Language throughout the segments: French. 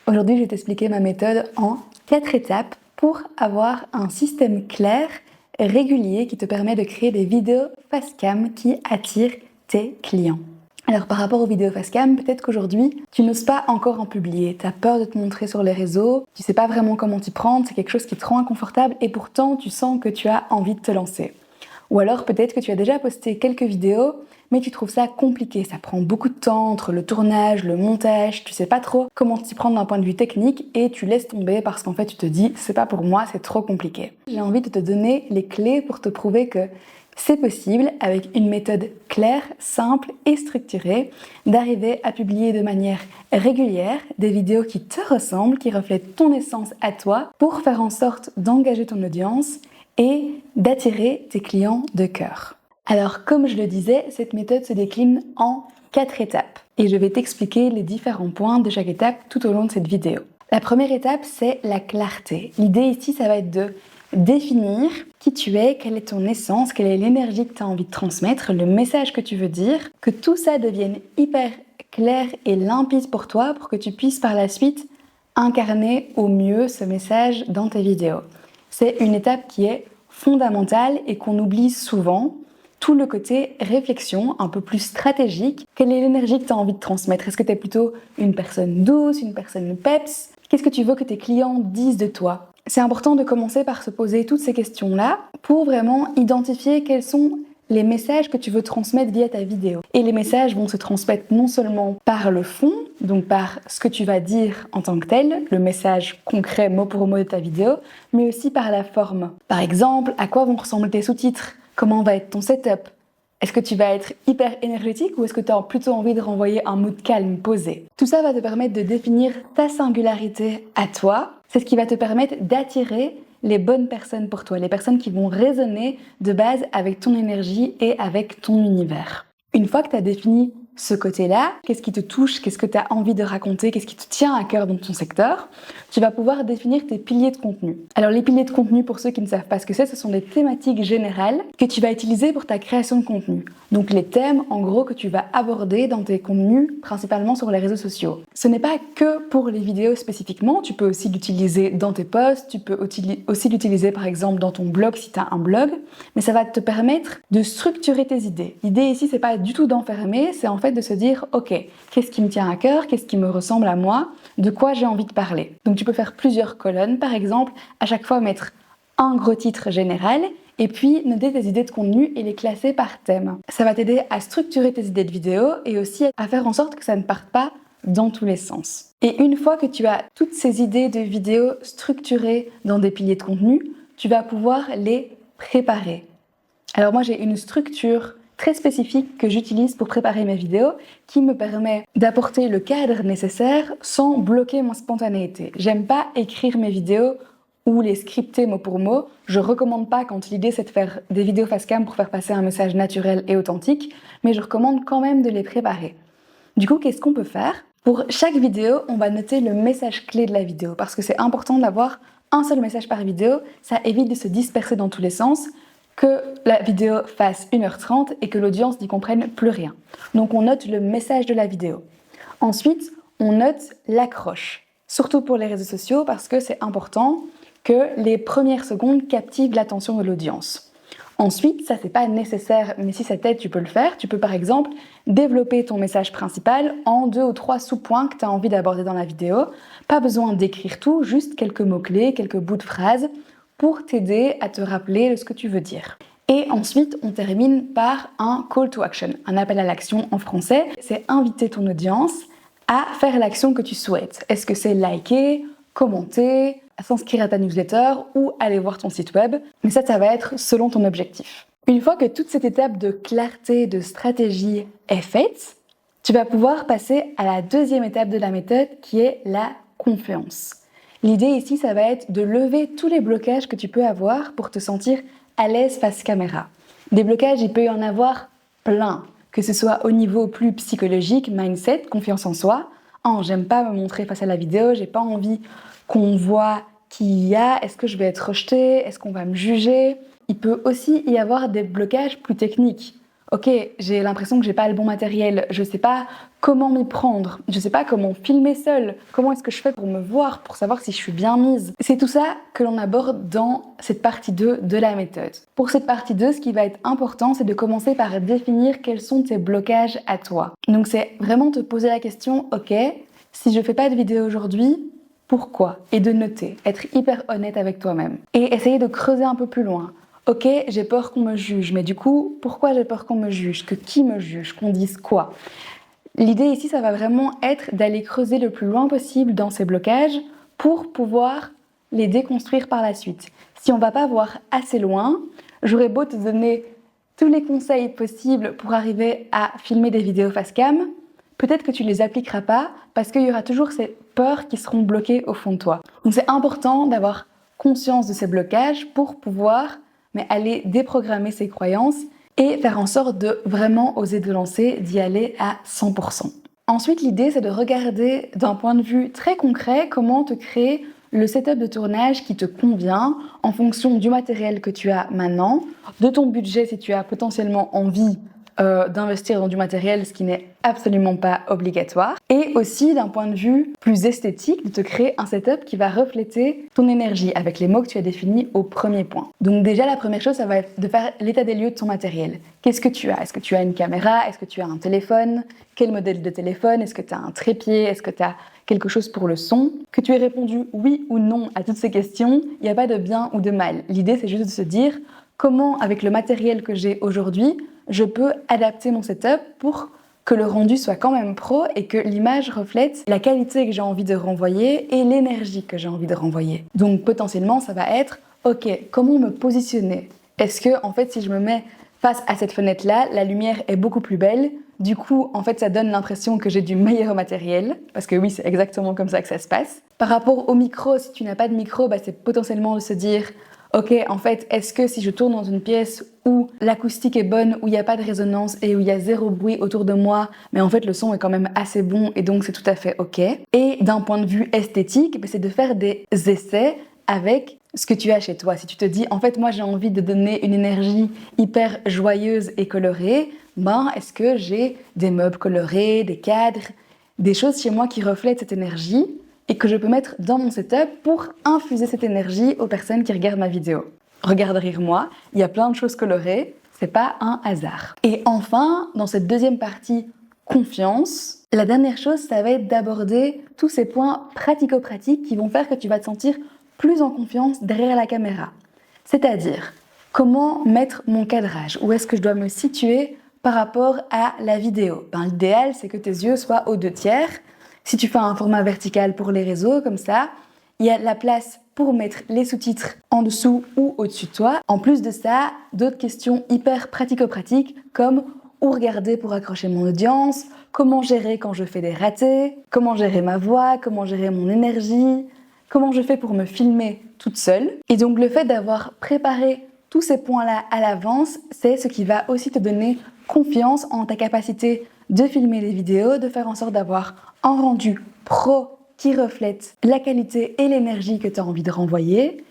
Aujourd'hui, je vais t'expliquer ma méthode en 4 étapes pour avoir un système clair, régulier, qui te permet de créer des vidéos face-cam qui attirent tes clients. Alors par rapport aux vidéos face-cam, peut-être qu'aujourd'hui, tu n'oses pas encore en publier, tu as peur de te montrer sur les réseaux, tu sais pas vraiment comment t'y prendre, c'est quelque chose qui te rend inconfortable et pourtant tu sens que tu as envie de te lancer. Ou alors peut-être que tu as déjà posté quelques vidéos, mais tu trouves ça compliqué, ça prend beaucoup de temps entre le tournage, le montage, tu sais pas trop comment t'y prendre d'un point de vue technique et tu laisses tomber parce qu'en fait tu te dis c'est pas pour moi, c'est trop compliqué. J'ai envie de te donner les clés pour te prouver que c'est possible, avec une méthode claire, simple et structurée, d'arriver à publier de manière régulière des vidéos qui te ressemblent, qui reflètent ton essence à toi, pour faire en sorte d'engager ton audience et d'attirer tes clients de cœur. Alors, comme je le disais, cette méthode se décline en 4 étapes. Et je vais t'expliquer les différents points de chaque étape tout au long de cette vidéo. La première étape, c'est la clarté. L'idée ici, ça va être de définir qui tu es, quelle est ton essence, quelle est l'énergie que tu as envie de transmettre, le message que tu veux dire, que tout ça devienne hyper clair et limpide pour toi pour que tu puisses par la suite incarner au mieux ce message dans tes vidéos. C'est une étape qui est fondamentale et qu'on oublie souvent. Tout le côté réflexion, un peu plus stratégique. Quelle est l'énergie que tu as envie de transmettre? Est-ce que tu es plutôt une personne douce, une personne peps? Qu'est-ce que tu veux que tes clients disent de toi? C'est important de commencer par se poser toutes ces questions-là pour vraiment identifier quels sont les messages que tu veux transmettre via ta vidéo. Et les messages vont se transmettre non seulement par le fond, donc par ce que tu vas dire en tant que tel, le message concret mot pour mot de ta vidéo, mais aussi par la forme. Par exemple, à quoi vont ressembler tes sous-titres? Comment va être ton setup? Est-ce que tu vas être hyper énergétique ou est-ce que tu as plutôt envie de renvoyer un mood calme, posé? Tout ça va te permettre de définir ta singularité à toi. C'est ce qui va te permettre d'attirer les bonnes personnes pour toi, les personnes qui vont résonner de base avec ton énergie et avec ton univers. Une fois que tu as défini ce côté-là, qu'est-ce qui te touche, qu'est-ce que tu as envie de raconter, qu'est-ce qui te tient à cœur dans ton secteur, tu vas pouvoir définir tes piliers de contenu. Alors les piliers de contenu, pour ceux qui ne savent pas ce que c'est, ce sont des thématiques générales que tu vas utiliser pour ta création de contenu. Donc les thèmes, en gros, que tu vas aborder dans tes contenus, principalement sur les réseaux sociaux. Ce n'est pas que pour les vidéos spécifiquement, tu peux aussi l'utiliser dans tes posts, tu peux aussi l'utiliser par exemple dans ton blog si tu as un blog, mais ça va te permettre de structurer tes idées. L'idée ici, c'est pas du tout d'enfermer, c'est en fait de se dire, ok, qu'est-ce qui me tient à cœur, qu'est-ce qui me ressemble à moi, de quoi j'ai envie de parler. Donc tu peux faire plusieurs colonnes, par exemple, à chaque fois mettre un gros titre général et puis noter tes idées de contenu et les classer par thème. Ça va t'aider à structurer tes idées de vidéo et aussi à faire en sorte que ça ne parte pas dans tous les sens. Et une fois que tu as toutes ces idées de vidéos structurées dans des piliers de contenu, tu vas pouvoir les préparer. Alors moi j'ai une structure très spécifique que j'utilise pour préparer mes vidéos qui me permet d'apporter le cadre nécessaire sans bloquer ma spontanéité. J'aime pas écrire mes vidéos ou les scripter mot pour mot. Je recommande pas quand l'idée c'est de faire des vidéos face cam pour faire passer un message naturel et authentique, mais je recommande quand même de les préparer. Du coup, qu'est-ce qu'on peut faire? Pour chaque vidéo, on va noter le message clé de la vidéo parce que c'est important d'avoir un seul message par vidéo, ça évite de se disperser dans tous les sens, que la vidéo fasse 1h30 et que l'audience n'y comprenne plus rien. Donc on note le message de la vidéo. Ensuite, on note l'accroche, surtout pour les réseaux sociaux parce que c'est important que les premières secondes captivent l'attention de l'audience. Ensuite, ça c'est pas nécessaire, mais si ça t'aide, tu peux le faire. Tu peux par exemple développer ton message principal en 2 ou 3 sous-points que tu as envie d'aborder dans la vidéo. Pas besoin d'écrire tout, juste quelques mots-clés, quelques bouts de phrases pour t'aider à te rappeler de ce que tu veux dire. Et ensuite, on termine par un call to action, un appel à l'action en français. C'est inviter ton audience à faire l'action que tu souhaites. Est-ce que c'est liker, commenter, s'inscrire à ta newsletter ou aller voir ton site web? Mais ça va être selon ton objectif. Une fois que toute cette étape de clarté, de stratégie est faite, tu vas pouvoir passer à la deuxième étape de la méthode qui est la confiance. L'idée ici, ça va être de lever tous les blocages que tu peux avoir pour te sentir à l'aise face caméra. Des blocages, il peut y en avoir plein, que ce soit au niveau plus psychologique, mindset, confiance en soi. Oh, j'aime pas me montrer face à la vidéo, j'ai pas envie qu'on voit qui il y a, est-ce que je vais être rejetée, est-ce qu'on va me juger? Il peut aussi y avoir des blocages plus techniques. ok, j'ai l'impression que j'ai pas le bon matériel, je sais pas comment m'y prendre, je sais pas comment filmer seule, comment est-ce que je fais pour me voir, pour savoir si je suis bien mise. C'est tout ça que l'on aborde dans cette partie 2 de la méthode. Pour cette partie 2, ce qui va être important, c'est de commencer par définir quels sont tes blocages à toi. Donc c'est vraiment te poser la question, ok, si je fais pas de vidéo aujourd'hui, pourquoi? Et de noter, être hyper honnête avec toi-même. Et essayer de creuser un peu plus loin. Ok, j'ai peur qu'on me juge, mais du coup, pourquoi j'ai peur qu'on me juge? Que qui me juge? Qu'on dise quoi? L'idée ici, ça va vraiment être d'aller creuser le plus loin possible dans ces blocages pour pouvoir les déconstruire par la suite. Si on va pas voir assez loin, j'aurais beau te donner tous les conseils possibles pour arriver à filmer des vidéos face cam, peut-être que tu les appliqueras pas parce qu'il y aura toujours ces peurs qui seront bloquées au fond de toi. Donc c'est important d'avoir conscience de ces blocages pour pouvoir aller déprogrammer ces croyances et faire en sorte de vraiment oser te lancer, d'y aller à 100%. Ensuite, l'idée, c'est de regarder d'un point de vue très concret comment te créer le setup de tournage qui te convient en fonction du matériel que tu as maintenant, de ton budget si tu as potentiellement envie d'investir dans du matériel, ce qui n'est absolument pas obligatoire, et aussi d'un point de vue plus esthétique, de te créer un setup qui va refléter ton énergie avec les mots que tu as définis au premier point. Donc déjà, la première chose, ça va être de faire l'état des lieux de ton matériel. Qu'est-ce que tu as? Est-ce que tu as une caméra? Est-ce que tu as un téléphone? Quel modèle de téléphone? Est-ce que tu as un trépied? Est-ce que tu as quelque chose pour le son? Que tu aies répondu oui ou non à toutes ces questions, il n'y a pas de bien ou de mal. L'idée, c'est juste de se dire comment, avec le matériel que j'ai aujourd'hui, je peux adapter mon setup pour que le rendu soit quand même pro et que l'image reflète la qualité que j'ai envie de renvoyer et l'énergie que j'ai envie de renvoyer. Donc potentiellement, ça va être, ok, comment me positionner? Est-ce que, en fait, si je me mets face à cette fenêtre-là, la lumière est beaucoup plus belle? Du coup, en fait, ça donne l'impression que j'ai du meilleur matériel, parce que oui, c'est exactement comme ça que ça se passe. Par rapport au micro, si tu n'as pas de micro, c'est potentiellement de se dire, ok, en fait, est-ce que si je tourne dans une pièce où l'acoustique est bonne, où il n'y a pas de résonance et où il y a zéro bruit autour de moi, mais en fait le son est quand même assez bon et donc c'est tout à fait ok. Et d'un point de vue esthétique, c'est de faire des essais avec ce que tu as chez toi. Si tu te dis, en fait, moi j'ai envie de donner une énergie hyper joyeuse et colorée, est-ce que j'ai des meubles colorés, des cadres, des choses chez moi qui reflètent cette énergie et que je peux mettre dans mon setup pour infuser cette énergie aux personnes qui regardent ma vidéo. Regarde rire moi, il y a plein de choses colorées, c'est pas un hasard. Et enfin, dans cette deuxième partie, confiance, la dernière chose, ça va être d'aborder tous ces points pratico-pratiques qui vont faire que tu vas te sentir plus en confiance derrière la caméra. C'est-à-dire, comment mettre mon cadrage? Où est-ce que je dois me situer par rapport à la vidéo? L'idéal, c'est que tes yeux soient aux 2/3. Si tu fais un format vertical pour les réseaux, comme ça, il y a la place pour mettre les sous-titres en dessous ou au-dessus de toi. En plus de ça, d'autres questions hyper pratico-pratiques comme où regarder pour accrocher mon audience, comment gérer quand je fais des ratés, comment gérer ma voix, comment gérer mon énergie, comment je fais pour me filmer toute seule. Et donc le fait d'avoir préparé tous ces points-là à l'avance, c'est ce qui va aussi te donner confiance en ta capacité de filmer les vidéos, de faire en sorte d'avoir un rendu pro qui reflète la qualité et l'énergie que tu as envie de renvoyer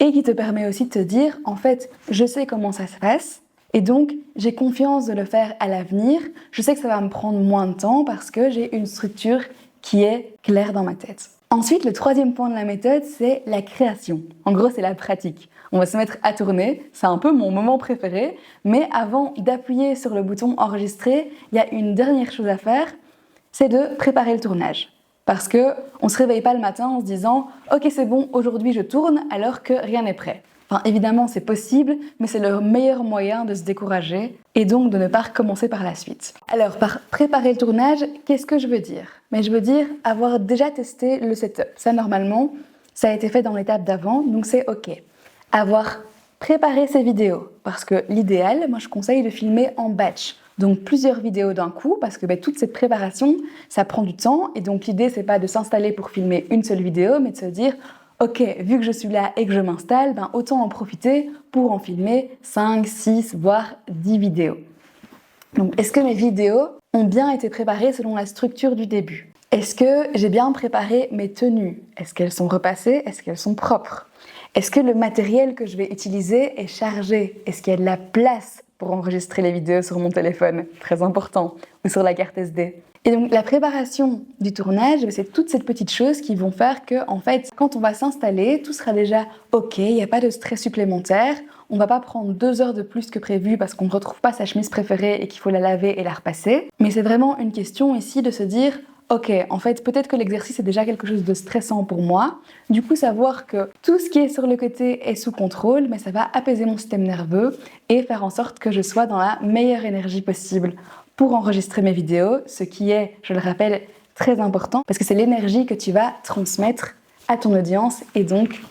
et qui te permet aussi de te dire, en fait, je sais comment ça se passe et donc j'ai confiance de le faire à l'avenir. Je sais que ça va me prendre moins de temps parce que j'ai une structure qui est claire dans ma tête. Ensuite, le troisième point de la méthode, c'est la création. En gros, c'est la pratique. On va se mettre à tourner, c'est un peu mon moment préféré, mais avant d'appuyer sur le bouton enregistrer, il y a une dernière chose à faire, c'est de préparer le tournage. Parce qu'on ne se réveille pas le matin en se disant « Ok, c'est bon, aujourd'hui je tourne » alors que rien n'est prêt. Évidemment, c'est possible, mais c'est le meilleur moyen de se décourager et donc de ne pas recommencer par la suite. Alors, par préparer le tournage, qu'est-ce que je veux dire? Je veux dire avoir déjà testé le setup. Ça, normalement, ça a été fait dans l'étape d'avant, donc c'est ok. Avoir préparé ses vidéos, parce que l'idéal, moi je conseille de filmer en batch. Donc plusieurs vidéos d'un coup, parce que toute cette préparation, ça prend du temps. Et donc l'idée, c'est pas de s'installer pour filmer une seule vidéo, mais de se dire ok, vu que je suis là et que je m'installe, autant en profiter pour en filmer 5, 6, voire 10 vidéos. Donc est-ce que mes vidéos ont bien été préparées selon la structure du début? Est-ce que j'ai bien préparé mes tenues? Est-ce qu'elles sont repassées? Est-ce qu'elles sont propres? Est-ce que le matériel que je vais utiliser est chargé? Est-ce qu'il y a de la place pour enregistrer les vidéos sur mon téléphone, très important, ou sur la carte SD. Et donc la préparation du tournage, c'est toutes ces petites choses qui vont faire que, en fait, quand on va s'installer, tout sera déjà OK, il n'y a pas de stress supplémentaire, on va pas prendre 2 heures de plus que prévu parce qu'on ne retrouve pas sa chemise préférée et qu'il faut la laver et la repasser. Mais c'est vraiment une question ici de se dire OK, en fait, peut-être que l'exercice est déjà quelque chose de stressant pour moi. Du coup, savoir que tout ce qui est sur le côté est sous contrôle, mais ça va apaiser mon système nerveux et faire en sorte que je sois dans la meilleure énergie possible pour enregistrer mes vidéos, ce qui est, je le rappelle, très important parce que c'est l'énergie que tu vas transmettre à ton audience et donc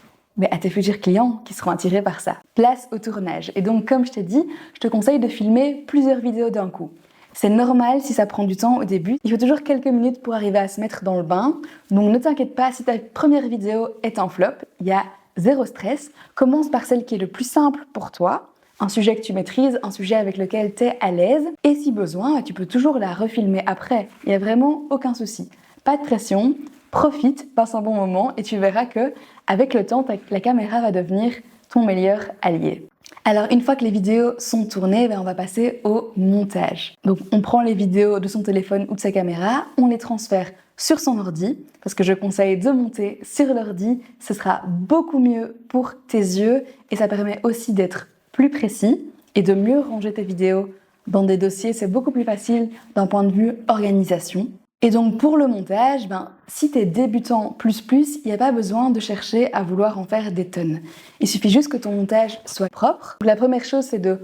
à tes futurs clients qui seront attirés par ça. Place au tournage. Et donc, comme je t'ai dit, je te conseille de filmer plusieurs vidéos d'un coup. C'est normal si ça prend du temps au début. Il faut toujours quelques minutes pour arriver à se mettre dans le bain. Donc ne t'inquiète pas si ta première vidéo est un flop. Il y a zéro stress. Commence par celle qui est le plus simple pour toi. Un sujet que tu maîtrises, un sujet avec lequel tu es à l'aise. Et si besoin, tu peux toujours la refilmer après. Il n'y a vraiment aucun souci. Pas de pression. Profite, passe un bon moment et tu verras que avec le temps, la caméra va devenir ton meilleur allié. Alors une fois que les vidéos sont tournées, on va passer au montage. Donc on prend les vidéos de son téléphone ou de sa caméra, on les transfère sur son ordi, parce que je conseille de monter sur l'ordi, ce sera beaucoup mieux pour tes yeux et ça permet aussi d'être plus précis et de mieux ranger tes vidéos dans des dossiers, c'est beaucoup plus facile d'un point de vue organisation. Et donc pour le montage, si tu es débutant il n'y a pas besoin de chercher à vouloir en faire des tonnes. Il suffit juste que ton montage soit propre. La première chose, c'est de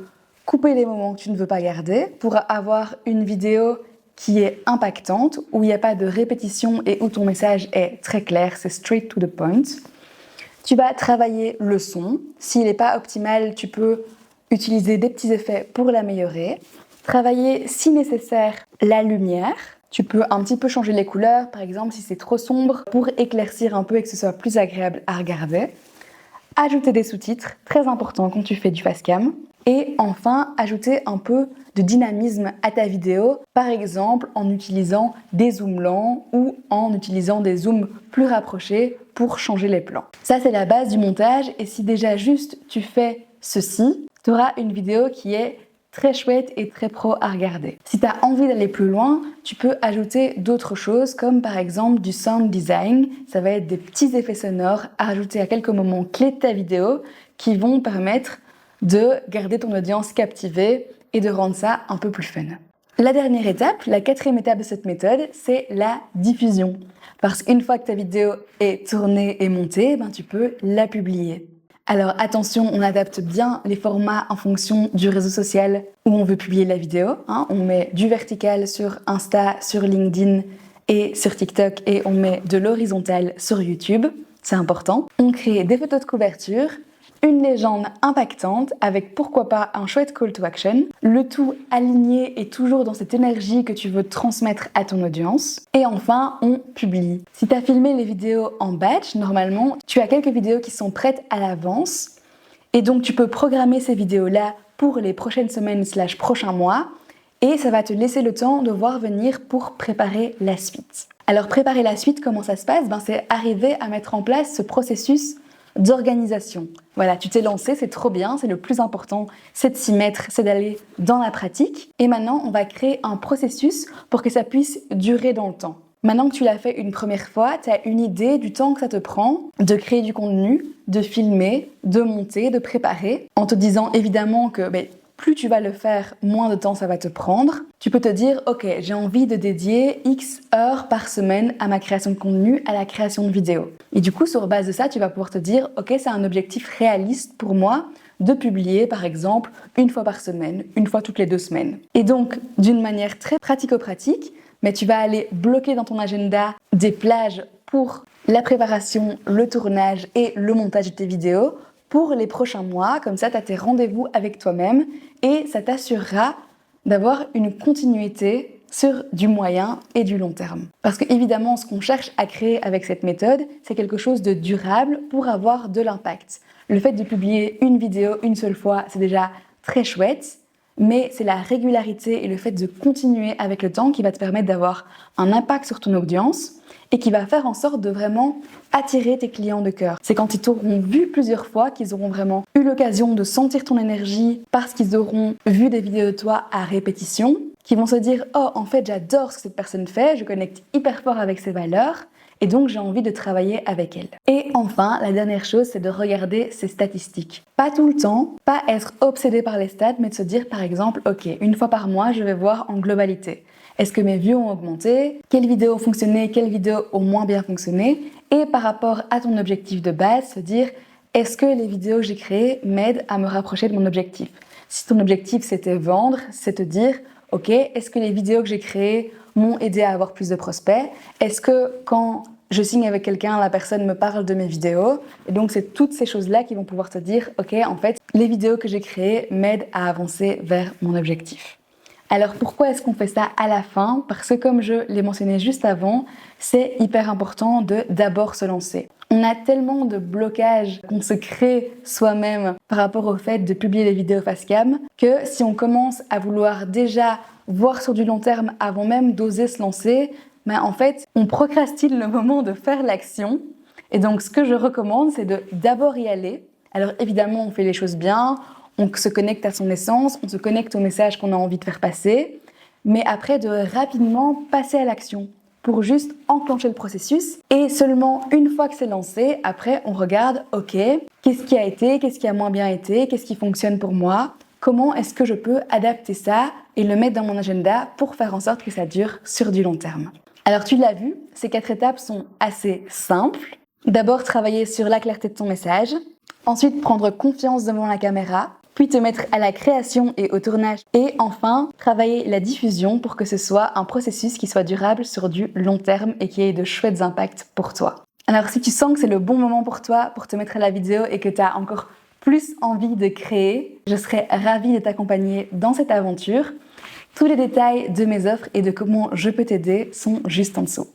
couper les moments que tu ne veux pas garder pour avoir une vidéo qui est impactante, où il n'y a pas de répétition et où ton message est très clair, c'est straight to the point. Tu vas travailler le son. S'il n'est pas optimal, tu peux utiliser des petits effets pour l'améliorer. Travailler, si nécessaire, la lumière. Tu peux un petit peu changer les couleurs, par exemple si c'est trop sombre, pour éclaircir un peu et que ce soit plus agréable à regarder. Ajouter des sous-titres, très important quand tu fais du facecam. Et enfin, ajouter un peu de dynamisme à ta vidéo, par exemple en utilisant des zooms lents ou en utilisant des zooms plus rapprochés pour changer les plans. Ça, c'est la base du montage et si déjà juste tu fais ceci, tu auras une vidéo qui est très chouette et très pro à regarder. Si tu as envie d'aller plus loin, tu peux ajouter d'autres choses comme par exemple du sound design. Ça va être des petits effets sonores à rajouter à quelques moments clés de ta vidéo qui vont permettre de garder ton audience captivée et de rendre ça un peu plus fun. La dernière étape, la 4e étape de cette méthode, c'est la diffusion. Parce qu'une fois que ta vidéo est tournée et montée, tu peux la publier. Alors attention, on adapte bien les formats en fonction du réseau social où on veut publier la vidéo. On met du vertical sur Insta, sur LinkedIn et sur TikTok et on met de l'horizontal sur YouTube. C'est important. On crée des photos de couverture, une légende impactante avec pourquoi pas un chouette call to action, le tout aligné et toujours dans cette énergie que tu veux transmettre à ton audience. Et enfin, on publie. Si tu as filmé les vidéos en batch, normalement, tu as quelques vidéos qui sont prêtes à l'avance et donc tu peux programmer ces vidéos-là pour les prochaines semaines / prochains mois et ça va te laisser le temps de voir venir pour préparer la suite. Alors préparer la suite, comment ça se passe ? C'est arriver à mettre en place ce processus d'organisation. Voilà, tu t'es lancé, c'est trop bien, c'est le plus important, c'est de s'y mettre, c'est d'aller dans la pratique. Et maintenant, on va créer un processus pour que ça puisse durer dans le temps. Maintenant que tu l'as fait une première fois, tu as une idée du temps que ça te prend de créer du contenu, de filmer, de monter, de préparer, en te disant évidemment que plus tu vas le faire, moins de temps ça va te prendre. Tu peux te dire, ok, j'ai envie de dédier X heures par semaine à ma création de contenu, à la création de vidéos. Et du coup, sur base de ça, tu vas pouvoir te dire, ok, c'est un objectif réaliste pour moi de publier, par exemple, une fois par semaine, une fois toutes les 2 semaines. Et donc, d'une manière très pratico-pratique, mais tu vas aller bloquer dans ton agenda des plages pour la préparation, le tournage et le montage de tes vidéos pour les prochains mois. Comme ça, tu as tes rendez-vous avec toi-même et ça t'assurera d'avoir une continuité sur du moyen et du long terme. Parce que évidemment, ce qu'on cherche à créer avec cette méthode, c'est quelque chose de durable pour avoir de l'impact. Le fait de publier une vidéo une seule fois, c'est déjà très chouette, mais c'est la régularité et le fait de continuer avec le temps qui va te permettre d'avoir un impact sur ton audience et qui va faire en sorte de vraiment attirer tes clients de cœur. C'est quand ils t'auront vu plusieurs fois qu'ils auront vraiment eu l'occasion de sentir ton énergie parce qu'ils auront vu des vidéos de toi à répétition, qui vont se dire « Oh, en fait, j'adore ce que cette personne fait, je connecte hyper fort avec ses valeurs. » Et donc, j'ai envie de travailler avec elle. Et enfin, la dernière chose, c'est de regarder ses statistiques. Pas tout le temps, pas être obsédé par les stats, mais de se dire, par exemple, OK, une fois par mois, je vais voir en globalité. Est-ce que mes vues ont augmenté? Quelles vidéos ont fonctionné? Quelles vidéos ont moins bien fonctionné? Et par rapport à ton objectif de base, se dire, est-ce que les vidéos que j'ai créées m'aident à me rapprocher de mon objectif? Si ton objectif, c'était vendre, c'est te dire, OK, est-ce que les vidéos que j'ai créées m'ont aidé à avoir plus de prospects? Est-ce que quand je signe avec quelqu'un, la personne me parle de mes vidéos? Et donc, c'est toutes ces choses-là qui vont pouvoir te dire, OK, en fait, les vidéos que j'ai créées m'aident à avancer vers mon objectif. Alors, pourquoi est-ce qu'on fait ça à la fin? Parce que comme je l'ai mentionné juste avant, c'est hyper important de d'abord se lancer. On a tellement de blocages qu'on se crée soi-même par rapport au fait de publier des vidéos face cam que si on commence à vouloir déjà voir sur du long terme avant même d'oser se lancer, en fait, on procrastine le moment de faire l'action. Et donc, ce que je recommande, c'est de d'abord y aller. Alors, évidemment, on fait les choses bien, on se connecte à son essence, on se connecte au message qu'on a envie de faire passer, mais après, de rapidement passer à l'action pour juste enclencher le processus. Et seulement une fois que c'est lancé, après, on regarde, OK, qu'est-ce qui a été, qu'est-ce qui a moins bien été, qu'est-ce qui fonctionne pour moi? Comment est-ce que je peux adapter ça et le mettre dans mon agenda pour faire en sorte que ça dure sur du long terme? Alors tu l'as vu, ces 4 étapes sont assez simples. D'abord, travailler sur la clarté de ton message. Ensuite, prendre confiance devant la caméra. Puis te mettre à la création et au tournage. Et enfin, travailler la diffusion pour que ce soit un processus qui soit durable sur du long terme et qui ait de chouettes impacts pour toi. Alors si tu sens que c'est le bon moment pour toi pour te mettre à la vidéo et que tu as encore plus envie de créer, je serais ravie de t'accompagner dans cette aventure. Tous les détails de mes offres et de comment je peux t'aider sont juste en dessous.